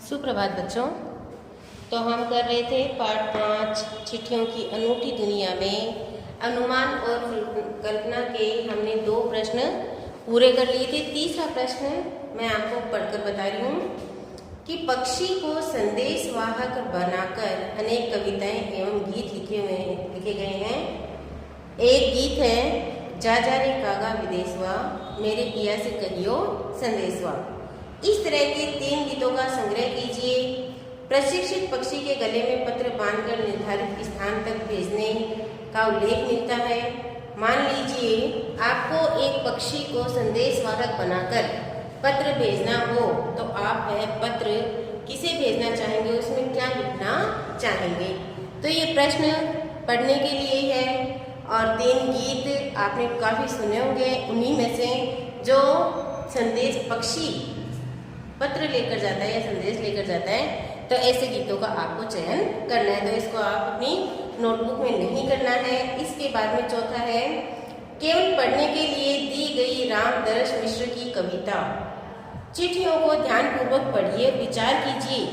सुप्रभात बच्चों। तो हम कर रहे थे पाठ 5 चिट्ठियों की अनूठी दुनिया में अनुमान और कल्पना के हमने 2 प्रश्न पूरे कर लिए थे। तीसरा प्रश्न मैं आपको पढ़कर बता रही हूँ कि पक्षी को संदेशवाहक बनाकर अनेक कविताएं एवं गीत लिखे गए हैं। एक गीत है जा रे कागा विदेशवा, मेरे पिया से कहियो संदेशवा। इस तरह के 3 गीतों का संग्रह कीजिए। प्रशिक्षित पक्षी के गले में पत्र बांधकर निर्धारित स्थान तक भेजने का उल्लेख मिलता है। मान लीजिए आपको एक पक्षी को संदेशवाहक बनाकर पत्र भेजना हो, तो आप वह पत्र किसे भेजना चाहेंगे, उसमें क्या लिखना चाहेंगे। तो ये प्रश्न पढ़ने के लिए है। और 3 गीत आपने काफ़ी सुने होंगे, उन्हीं में से जो संदेश पक्षी पत्र लेकर जाता है या संदेश लेकर जाता है, तो ऐसे गीतों का आपको चयन करना है। तो इसको आप अपनी नोटबुक में नहीं करना है। इसके बाद में चौथा है केवल पढ़ने के लिए दी गई रामदर्श मिश्र की कविता। चिट्ठियों को ध्यानपूर्वक पढ़िए, विचार कीजिए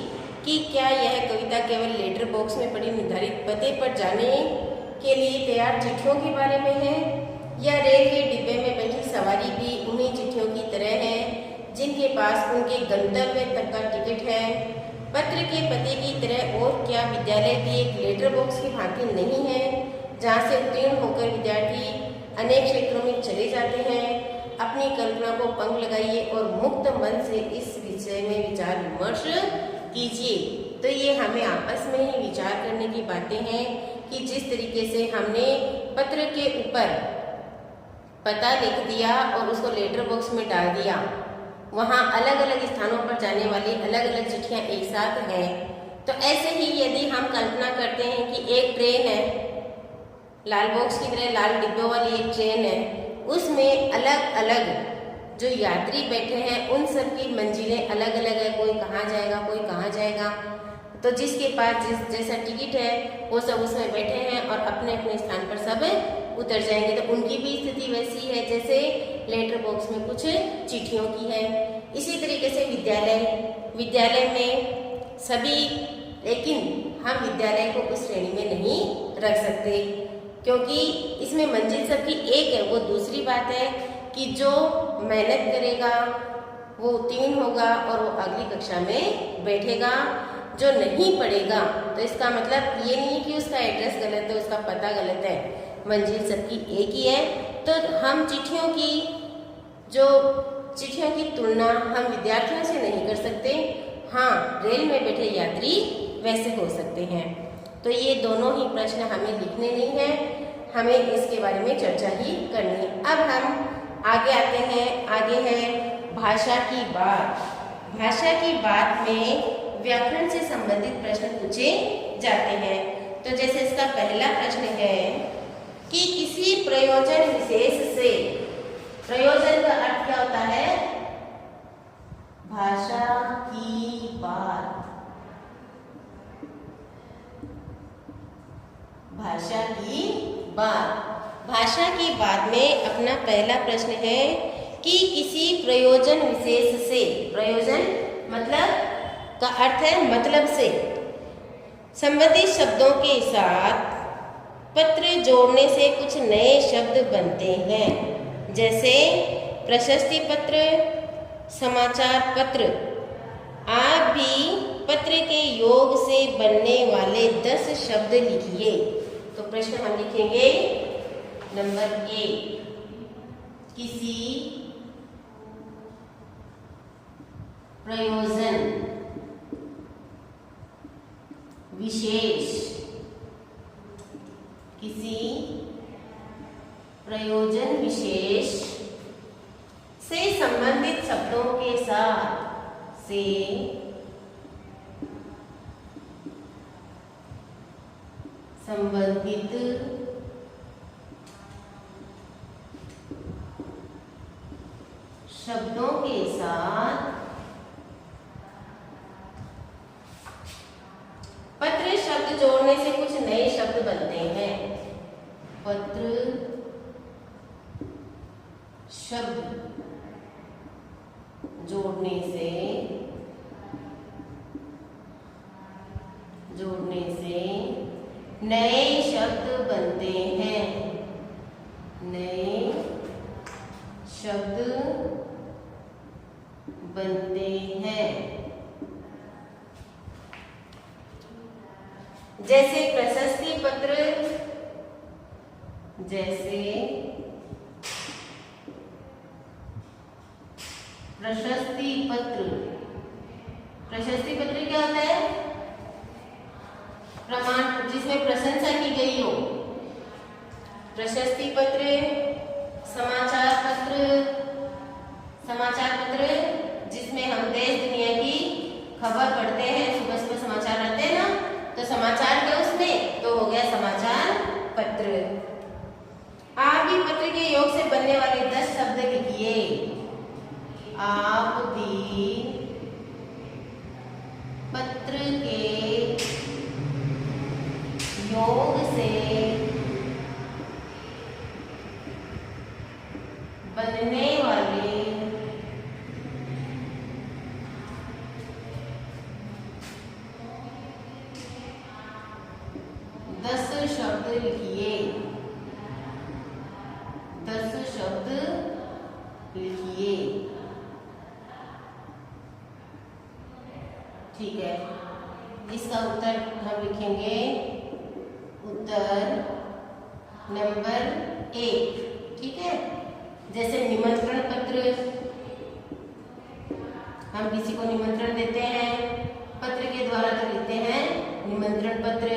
कि क्या यह कविता केवल लेटर बॉक्स में पड़ी निर्धारित पते पर जाने के लिए तैयार चिट्ठियों के बारे में है, या रेल के डिब्बे में बैठी सवारी भी उन्हीं चिट्ठियों की तरह है जिनके पास उनके गंतव्य तक का टिकट है। पत्र के पते की तरह और क्या विद्यालय भी एक लेटर बॉक्स की भांति नहीं है जहाँ से उत्तीर्ण होकर विद्यार्थी अनेक क्षेत्रों में चले जाते हैं। अपनी कल्पना को पंख लगाइए और मुक्त मन से इस विषय में विचार विमर्श कीजिए। तो ये हमें आपस में ही विचार करने की बातें हैं कि जिस तरीके से हमने पत्र के ऊपर पता लिख दिया और उसको लेटर बॉक्स में डाल दिया, वहाँ अलग अलग स्थानों पर जाने वाली अलग अलग चिट्ठियाँ एक साथ हैं। तो ऐसे ही यदि हम कल्पना करते हैं कि एक ट्रेन है, लाल बॉक्स की तरह लाल डिब्बों वाली एक ट्रेन है, उसमें अलग अलग जो यात्री बैठे हैं उन सब की मंजिलें अलग अलग है, कोई कहाँ जाएगा कोई कहाँ जाएगा। तो जिसके पास जैसा टिकट है वो सब उसमें बैठे हैं और अपने अपने स्थान पर सब उतर जाएंगे। तो उनकी भी स्थिति वैसी है जैसे लेटर बॉक्स में कुछ चिट्ठियों की है। इसी तरीके से विद्यालय में सभी, लेकिन हम विद्यालय को उस श्रेणी में नहीं रख सकते क्योंकि इसमें मंजिल सबकी एक है। वो दूसरी बात है कि जो मेहनत करेगा वो उत्तीर्ण होगा और वो अगली कक्षा में बैठेगा। जो नहीं पढ़ेगा तो इसका मतलब ये नहीं कि उसका एड्रेस गलत है, उसका पता गलत है, मंजिल सबकी एक ही है। तो हम चिट्ठियों की तुलना हम विद्यार्थियों से नहीं कर सकते। हाँ, रेल में बैठे यात्री वैसे हो सकते हैं। तो ये दोनों ही प्रश्न हमें लिखने नहीं हैं, हमें इसके बारे में चर्चा ही करनी है। अब हम आगे आते हैं। आगे है भाषा की बात। भाषा की बात में व्याकरण से संबंधित प्रश्न पूछे जाते हैं। तो जैसे इसका पहला प्रश्न है कि किसी प्रयोजन विशेष से, प्रयोजन का अर्थ क्या होता है? भाषा की बात। भाषा की बात। भाषा की बात में अपना पहला प्रश्न है कि किसी प्रयोजन विशेष से, प्रयोजन मतलब का अर्थ है मतलब से, संबंधित शब्दों के साथ पत्र जोड़ने से कुछ नए शब्द बनते हैं। जैसे प्रशस्ति पत्र, समाचार पत्र। आप भी पत्र के योग से बनने वाले 10 शब्द लिखिए। तो प्रश्न हम लिखेंगे नंबर 1, किसी प्रयोजन विशेष, किसी प्रयोजन विशेष से संबंधित शब्दों के साथ, से संबंधित शब्दों के साथ पत्र शब्द जोड़ने से कुछ नए शब्द बनते हैं। पत्र शब्द जोड़ने से नए शब्द बनते हैं, नए शब्द बनते हैं। जैसे प्रशस्ति पत्र, जैसे प्रशस्ति पत्र। प्रशस्ति पत्र क्या होता है? प्रमाण जिसमें प्रशंसा की गई हो। प्रशस्ति पत्र, समाचार पत्र, समाचार पत्र जिसमें हम देश दुनिया की खबर पढ़ते हैं, सुबह सुबह समाचार आते हैं ना, तो समाचार के उसमें तो हो गया समाचार पत्र। आप भी पत्र के योग से बनने वाले 10 शब्द लिखिए। आप भी पत्र के योग से बनने वाले 10 शब्द लिखिए। 10 शब्द लिखिए। ठीक है, इसका उत्तर हम लिखेंगे। उत्तर नंबर 1। ठीक है, जैसे निमंत्रण पत्र, हम किसी को निमंत्रण देते हैं पत्र के द्वारा, तो लिखते हैं निमंत्रण पत्र।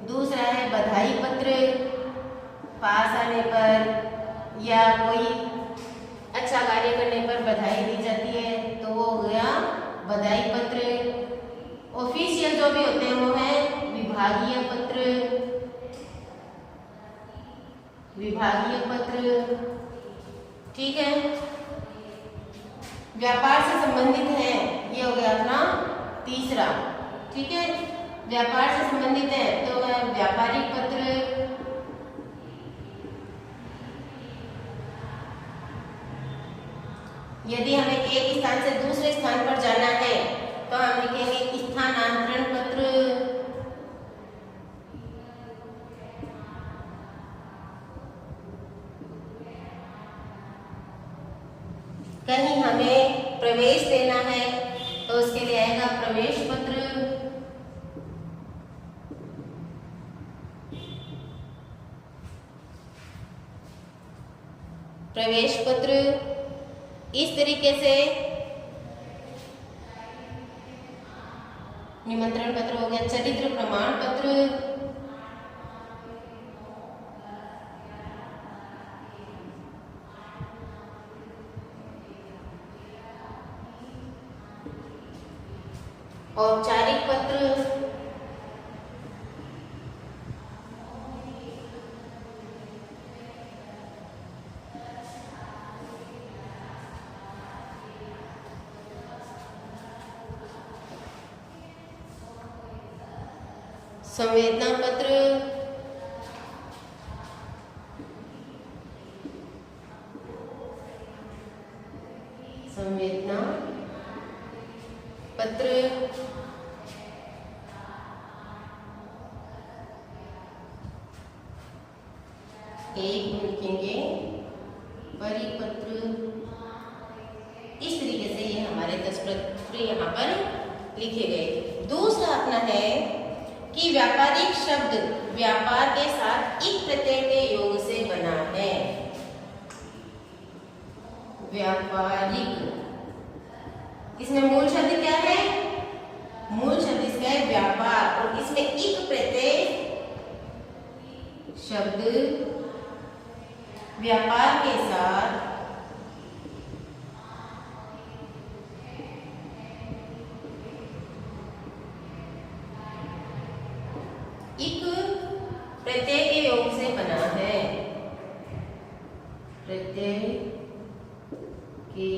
दूसरा है बधाई पत्र, पास आने पर या कोई अच्छा कार्य करने पर बधाई दी जाती है, तो वो हो गया बधाई पत्र। ऑफिशियल जो भी होते हैं वो है विभागीय पत्र, विभागीय पत्र। ठीक है, व्यापार से संबंधित है, ये हो गया अपना तीसरा। ठीक है, व्यापार से संबंधित है तो है व्यापारिक पत्र। यदि हमें एक स्थान से दूसरे स्थान पर जाना है तो हम लिखेंगे स्थानांतरण पत्र। कहीं हमें प्रवेश देना है तो उसके लिए आएगा प्रवेश पत्र। प्रवेश पत्र इस तरीके से निमंत्रण पत्र हो गया। चरित्र प्रमाण पत्र, औपचारिक पत्र, संवेदना पत्र, संवेदना पत्र। एक लिखेंगे परिपत्र। इस तरीके से ये हमारे 10 पत्र यहाँ पर लिखे गए। दूसरा अपना है कि व्यापारिक शब्द व्यापार के साथ इक प्रत्यय के योग से बना है। व्यापारिक, इसमें मूल शब्द क्या है? मूल शब्द इसका है व्यापार, और इसमें इक प्रत्यय शब्द व्यापार के साथ इक प्रत्यय के योग से बना है। प्रत्यय के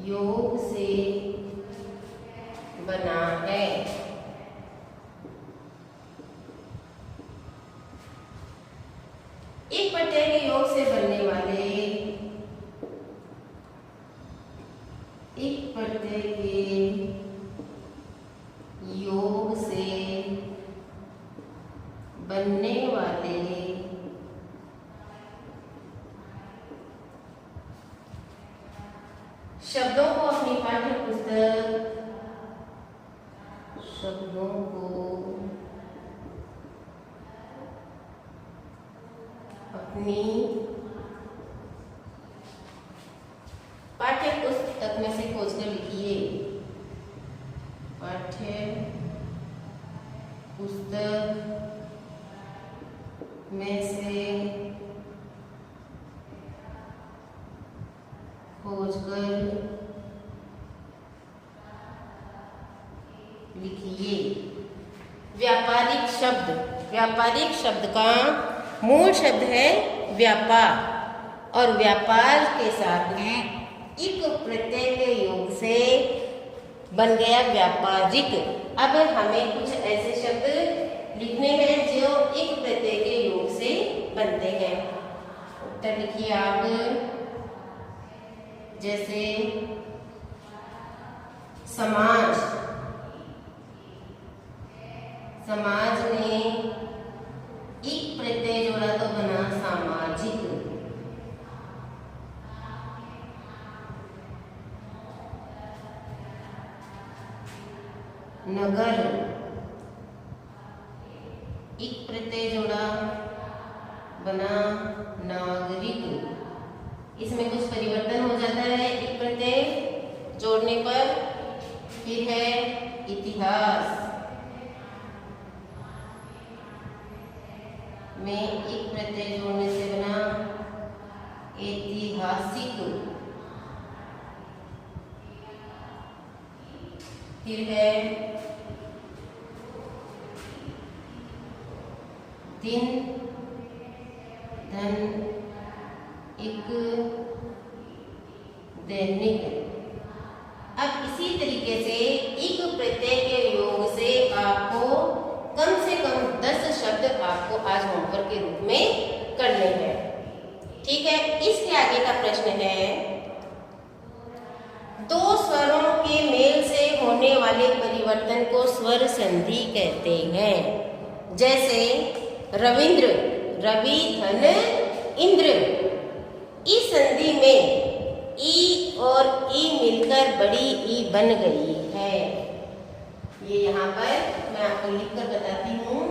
योग से बना है। एक प्रत्यय के योग से बनने वाले, एक प्रत्यय के योग से शब्दों को अपनी पाठ्य पुस्तक, शब्दों को अपनी पाठ्य पुस्तक में से खोजकर लिखिए। पाठ्य पुस्तक में से खोजकर लिखिए। व्यापारिक शब्द, व्यापारिक शब्द का मूल शब्द है व्यापार और व्यापार के साथ में इक प्रत्यय के योग से बन गया व्यापारिक। अब हमें कुछ ऐसे शब्द लिखने हैं जो इक प्रत्यय के योग से बनते हैं। उत्तर लिखिए आप। जैसे समाज, समाज ने इक प्रत्यय जोड़ा तो बना सामाजिक। नगर, इक प्रत्यय जोड़ा बना नागरिक। इसमें कुछ परिवर्तन हो जाता है इक प्रत्यय जोड़ने पर। फिर है इतिहास में एक प्रत्यय जोड़ने से बना ऐतिहासिक। फिर है दिन, धन, एक दैनिक। अब इसी तरीके से इक प्रत्यय के योग से आपको कम से कम 10 शब्द आपको आज होमवर्क के रूप में करने हैं। ठीक है, इसके आगे का प्रश्न है, दो स्वरों के मेल से होने वाले परिवर्तन को स्वर संधि कहते हैं। जैसे रविंद्र, रवि धन इंद्र। इस संधि में ई और ई मिलकर बड़ी ई बन गई है। ये यहाँ पर मैं आपको लिखकर बताती हूँ।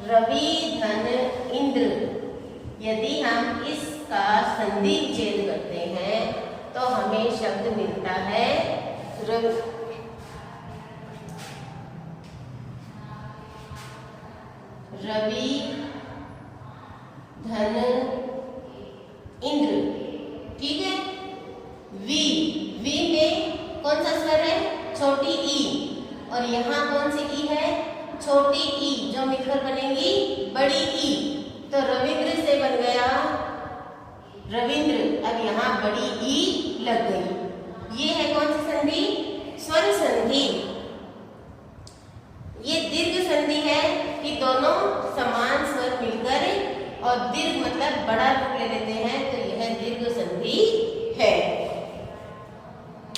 रवि धन इंद्र, यदि हम इसका संधि विच्छेद करते हैं तो हमें शब्द मिलता है रवि धन इंद्र। ठीक है, वी, वी में कौन सा स्वर है? छोटी ई। और यहाँ कौन सी ई है? छोटी ई, जो मिलकर बनेगी बड़ी ई। तो रविंद्र से बन गया रविंद्र। अब यहाँ बड़ी ई लग गई। ये है कौन सी संधि? स्वर संधि। ये दीर्घ संधि है कि दोनों समान स्वर मिलकर, और दीर्घ मतलब बड़ा रूप ले लेते हैं, तो यह दीर्घ संधि है।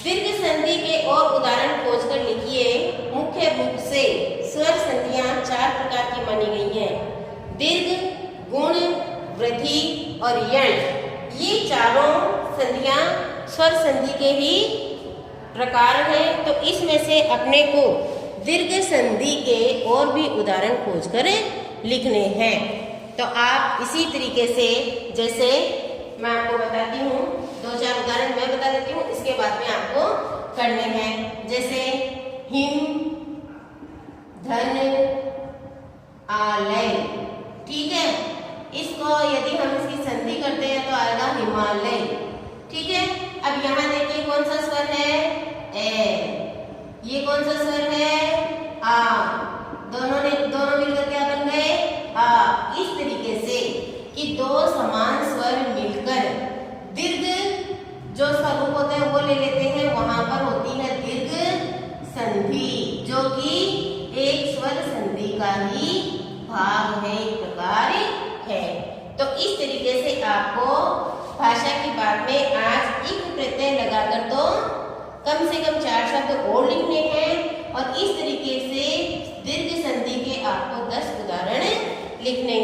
दीर्घ संधि के और उदाहरण खोजकर लिखिए। मुख्य रूप से स्वर संधियां 4 प्रकार की मानी गई हैं: दीर्घ, गुण, वृद्धि और यण। ये चारों संधियां स्वर संधि के ही प्रकार हैं। तो इसमें से अपने को दीर्घ संधि के और भी उदाहरण खोजकर लिखने हैं। तो आप इसी तरीके से, जैसे मैं आपको बताती हूँ, 2-4 उदाहरण मैं बता देती हूँ, इसके बाद में आपको करने हैं। जैसे हिम, धन, आलय। ठीक है, इसको यदि हम इसकी संधि करते हैं तो आएगा हिमालय। ठीक है, अब यहाँ देखिए कौन सा स्वर है? ए। ये कौन सा स्वर है? आ। दोनों मिलकर क्या बन गए? आ। इस तरीके से कि दो समान स्वर मिलकर दीर्घ जो स्वरूप होते हैं वो ले लेते हैं, वहां पर होती है दीर्घ संधि, जो कि एक स्वर संधि का ही भाग है, एक प्रकार है। तो इस तरीके से आपको भाषा की बात में आज एक प्रत्यय लगाकर तो कम से कम 4 शब्द और लिखने हैं और इस तरीके से दीर्घ संधि के आपको 10 उदाहरण लिखने